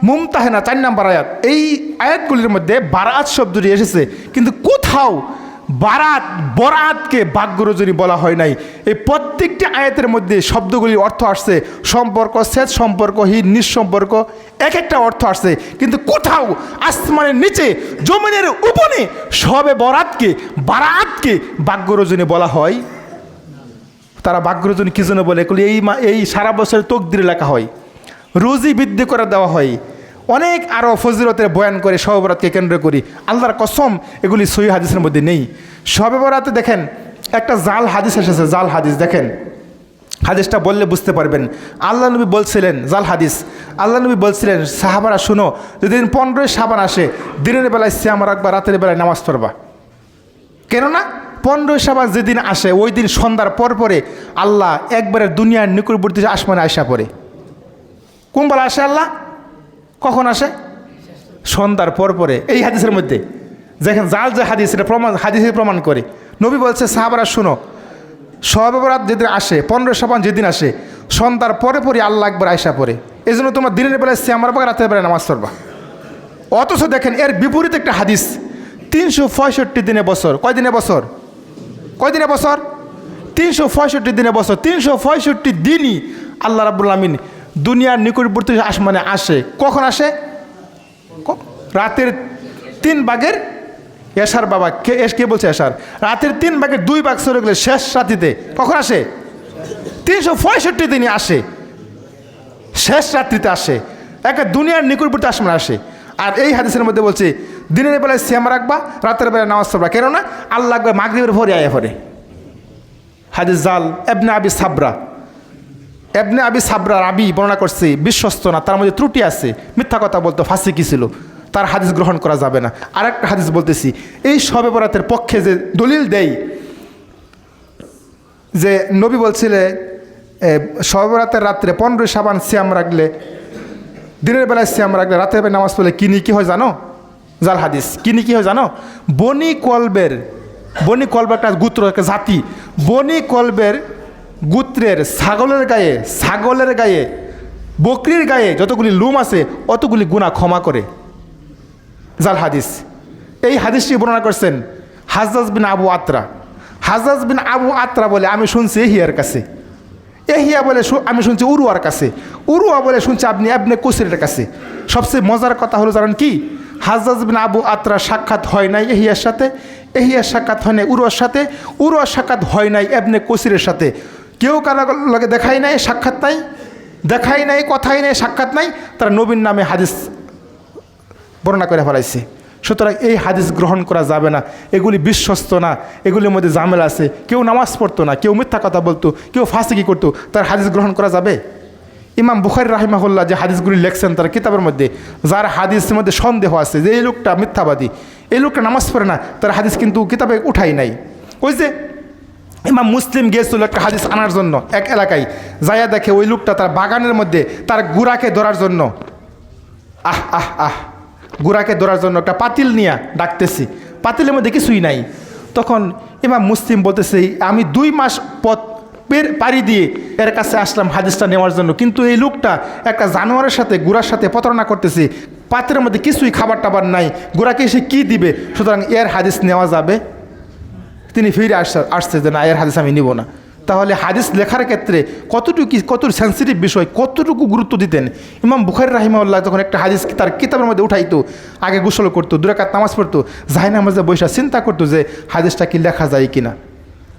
মুমতাহানা 4 নম্বর আয়াত। এই আয়াতগুলির মধ্যে বারাত শব্দটি এসেছে, কিন্তু কোথাও বরাতকে বাক্যরচনী বলা হয় নাই। এই প্রত্যেকটি আয়াতের মধ্যে শব্দগুলির অর্থ আসছে সম্পর্ক শেষ, সম্পর্কহীন, নিঃসম্পর্ক, এক একটা অর্থ আসছে, কিন্তু কোথাও আসমানের নিচে জমিনের উপরে শবে বারাতকে বাক্যরচনী বলা হয়। তারা বাক্যরচনী কি জন্য বলে? এগুলি এই সারা বছরের তকদিরে লেখা হয়, রুজি বৃদ্ধি করে দেওয়া হয়, অনেক আরও ফজিলতের বয়ান করে শবে বরাতকে কেন্দ্র করি। আল্লাহর কসম এগুলি সহিহ হাদিসের মধ্যে নেই। শবে বরাতে দেখেন একটা জাল হাদিস এসেছে, জাল হাদিস। দেখেন হাদিসটা বললে বুঝতে পারবেন। আল্লাহ নবী বলছিলেন, জাল হাদিস, আল্লাহ নবী বলছিলেন সাহাবারা শুনো, যেদিন 15 শাবান আসে দিনের বেলায় সিয়াম রাখবা, রাতের বেলায় নামাজ পড়বা। কেননা 15 শাবান যেদিন আসে ওই দিন সন্ধ্যার পরে আল্লাহ একবারে দুনিয়ার নিকটবর্তী আসমানে আয়সা পড়ে। কোন বেলা আসে আল্লাহ? কখন আসে? সন্ধ্যার পরে। এই হাদিসের মধ্যে দেখেন জাল যে হাদিস, এটা প্রমাণ, হাদিসে প্রমাণ করে। নবী বলছে সাহাবারা শুনো, শবে বরাত যেদিন আসে, 15 শাবান যেদিন আসে সন্ধ্যার পরে আল্লাহ একবার আয়সা পড়ে। এই জন্য তোমার দিনের বেলায় সিয়াম রাখবা, রাতের বেলায় নামাজ পড়বা। অথচ দেখেন এর বিপরীত একটা হাদিস, 365 দিনে বছর। কয় দিনে বছর? 365 দিনে বছর। 365 দিনই আল্লাহ রাব্বুল আমিন দুনিয়ার নিকটবর্তী আসমানে আসে। কখন আসে? রাতের 3 ভাগের এশার। বাবা কে বলছে এশার? রাতের 3 ভাগের 2 ভাগ চলে গেলে শেষ রাতিতে কখন আসে? 365 দিনই আসে, শেষ রাত্রিতে আসে, একে দুনিয়ার নিকটবর্তী আসমানে আসে। আর এই হাদিসের মধ্যে বলছে দিনের বেলায় সিয়াম রাখবা, রাতের বেলায় নামাজ পড়বা। কেননা আল্লাহ একবার মাগরিবের পরে আয়া পড়ে। হাদিস জাল ইবনে আবি সাবরা ইবনে আবি সাবরা রাবি বর্ণনা করছে বিশ্বস্ত না, তার মধ্যে ত্রুটি আছে, মিথ্যা কথা বলতো, ফাসিকি ছিল, তার হাদিস গ্রহণ করা যাবে না। আরেকটা হাদিস বলতেছি, এই শবে বরাতের পক্ষে যে দলিল দেয় যে নবী বলছিলে শবে বরাতের রাত্রে 15 শাবান সিয়াম রাখলে, দিনের বেলায় সিয়াম রাখলে, রাতের বেলায় নামাজ পড়লে কি নিকি হয় জানো? জাল হাদিস। কি নিকি হয় জানো? বনি কলবের একটা গোত্র, একটা জাতি, বনি কলবের গোত্রের ছাগলের গায়ে বকরির গায়ে যতগুলি লোম আছে অতগুলি গুনাহ ক্ষমা করে। জাল হাদিস। এই হাদিসটি বর্ণনা করছেন হাজ্জাজ বিন আবু আত্রা। হাজ্জাজ বিন আবু আত্রা বলে আমি শুনছি এহিয়ার কাছে, এহিয়া বলে আমি শুনছি উরুয়ার কাছে, উরুয়া বলে শুনছি আপনি ইবনে কুসিরের কাছে। সবচেয়ে মজার কথা হলো জানেন কি? হাজ্জাজ বিন আবু আত্রা সাক্ষাৎ হয় নাই এহিয়ার সাথে, এহিয়ার সাক্ষাৎ হয় নাই উরুয়ার সাথে, উরুয়ার সাক্ষাৎ হয় নাই ইবনে কুসিরের সাথে। কেউ কারো লগে দেখাই নাই, সাক্ষাৎ নাই, দেখাই নাই, কথাই নাই, সাক্ষাৎ নাই, তারা নবীর নামে হাদিস বর্ণনা করে ফেলাইছে। সুতরাং এই হাদিস গ্রহণ করা যাবে না, এগুলি বিশ্বস্ত না, এগুলির মধ্যে ঝামেলা আছে। কেউ নামাজ পড়তো না, কেউ মিথ্যা কথা বলতো, কেউ ফাসিকি করতো, তার হাদিস গ্রহণ করা যাবে? ইমাম বুখারী রাহিমাহুল্লাহ যে হাদিসগুলি লেখছেন তার কিতাবের মধ্যে, যার হাদিসের মধ্যে সন্দেহ আছে যে এই লোকটা মিথ্যাবাদী, এই লোকটা নামাজ পড়ে না, তার হাদিস কিন্তু কিতাবে উঠাই নাই। ওই যে ইমাম মুসলিম গিয়েছিল একটা হাদিস আনার জন্য এক এলাকায়, যাইয়া দেখে ওই লোকটা তার বাগানের মধ্যে তার গুড়াকে ধরার জন্য গুড়াকে ধরার জন্য একটা পাতিল নিয়ে ডাকতেছি, পাতিলের মধ্যে কিছুই নাই। তখন ইমাম মুসলিম বলতেছে আমি 2 মাস পথ পাড়ি দিয়ে এর কাছে আসলাম হাদিসটা নেওয়ার জন্য, কিন্তু এই লোকটা একটা জানোয়ারের সাথে গুড়ার সাথে প্রতারণা করতেছে, পাত্রের মধ্যে কিছুই খাবার টাবার নাই, গুড়াকে এসে কী দিবে, সুতরাং এর হাদিস নেওয়া যাবে? তিনি ফিরে আসছে যে না, এর হাদিস আমি নিব না। তাহলে হাদিস লেখার ক্ষেত্রে কত সেন্সিটিভ বিষয়, কতটুকু গুরুত্ব দিতেন। ইমাম বুখারী রাহিমাহুল্লাহ যখন একটা হাদিস তার কিতাবের মধ্যে উঠাইতো, আগে গোসল করতো, 2 রাকাত নামাজ পড়তো, জায়নামাজে বসে চিন্তা করতো যে হাদিসটা কি লেখা যায় কিনা,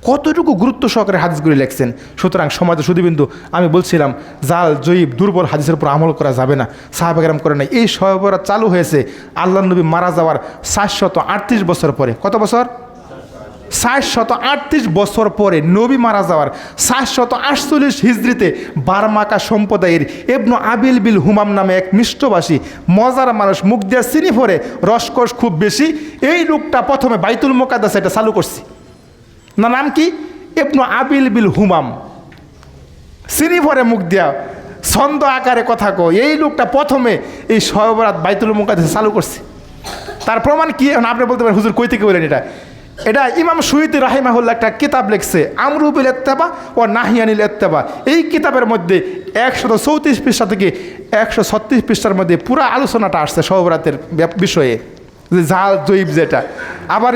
কতটুকু গুরুত্ব সহকারে হাদিসগুলি লেখছেন। সুতরাং সমাজে সুধীবিন্দু, আমি বলছিলাম জাল জয়ীব দুর্বল হাদিসের উপর আমল করা যাবে না, সাহাবা কেরাম করে নাই। এই শবে বরাত চালু হয়েছে আল্লাহ নবী মারা যাওয়ার 738 বছর পরে। কত বছর? 738 বছর পরে, নবী মারা যাওয়ার 748 হিজরিতে বারমাকা সম্প্রদায়ের ইবনু আবিল বিল হুমাম নামে এক মিষ্টভাষী মজার মানুষ, মুখ দিয়ে চিনি ভরে, রসকস খুব বেশি, এই লোকটা প্রথমে বাইতুল মুকাদ্দাস এটা চালু করছে। না, নাম কি? ইবনু আবিল বিল হুমাম। চিনি ভরে মুখ দিয়া ছন্দ আকারে কথা কয়, এই লোকটা প্রথমে এই শবে বরাত বাইতুল মুকাদ্দাস চালু করছে। তার প্রমাণ কি? আপনি বলতে পারেন হুজুর কই থেকে বলেন এটা ইমাম সুয়ুতী রাহিমাহুল্লাহ একটা কিতাব লিখছে, আমরু বিল ইত্তেবা ও নাহিয়ানিল ইত্তেবা। এই কিতাবের মধ্যে 134 পৃষ্ঠা থেকে 136 পৃষ্ঠার মধ্যে পুরো আলোচনাটা আসছে শবে বরাতের বিষয়ে, যে জাল জয়ীব যেটা। আবার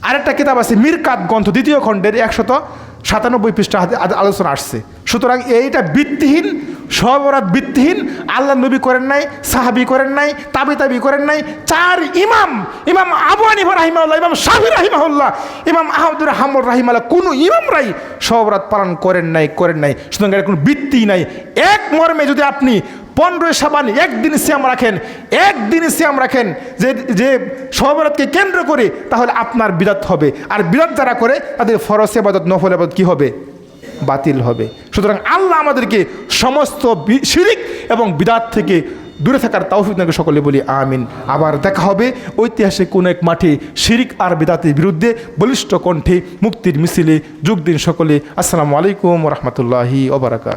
আরেকটা কিতাব আছে মিরকাত গ্রন্থ 2য় খণ্ডের 197 পৃষ্ঠা আলোচনা আসছে। সুতরাং এইটা ভিত্তিহীন, শবে বরাত ভিত্তিহীন, আল্লাহ নবী করেন নাই, সাহাবী করেন নাই, তাবি করেন নাই, 4 ইমাম আবু হানিফা রাহিমাহুল্লাহ, ইমাম শাফিঈ রাহিমাহুল্লাহ, ইমাম আহমদুর হাম্বল রাহিমাহুল্লাহ, কোনো ইমামরাই শবে বরাত পালন করেন নাই। সুতরাং এর কোনো ভিত্তি নাই। এক মর্মে যদি আপনি 15 শাবান একদিন সিয়াম রাখেন যে শবে বরাতকে কেন্দ্র করে, তাহলে আপনার বিদআত হবে। আর বিদআত যারা করে তাদের ফরজ ইবাদত, নফল ইবাদত কি হবে? বাতিল হবে। সুতরাং আল্লাহ আমাদেরকে সমস্ত শিরিক এবং বিদআত থেকে দূরে থাকার তৌফিক দান করুন, সকলে বলি আমিন। আবার দেখা হবে ঐতিহাসিক কোন এক মাঠে শিরিক আর বিদআতের বিরুদ্ধে বলিষ্ঠ কণ্ঠে মুক্তির মিছিলে যোগ দিন সকলে। আসসালামু আলাইকুম ওয়া রাহমাতুল্লাহি ওয়া বারাকাতুহু।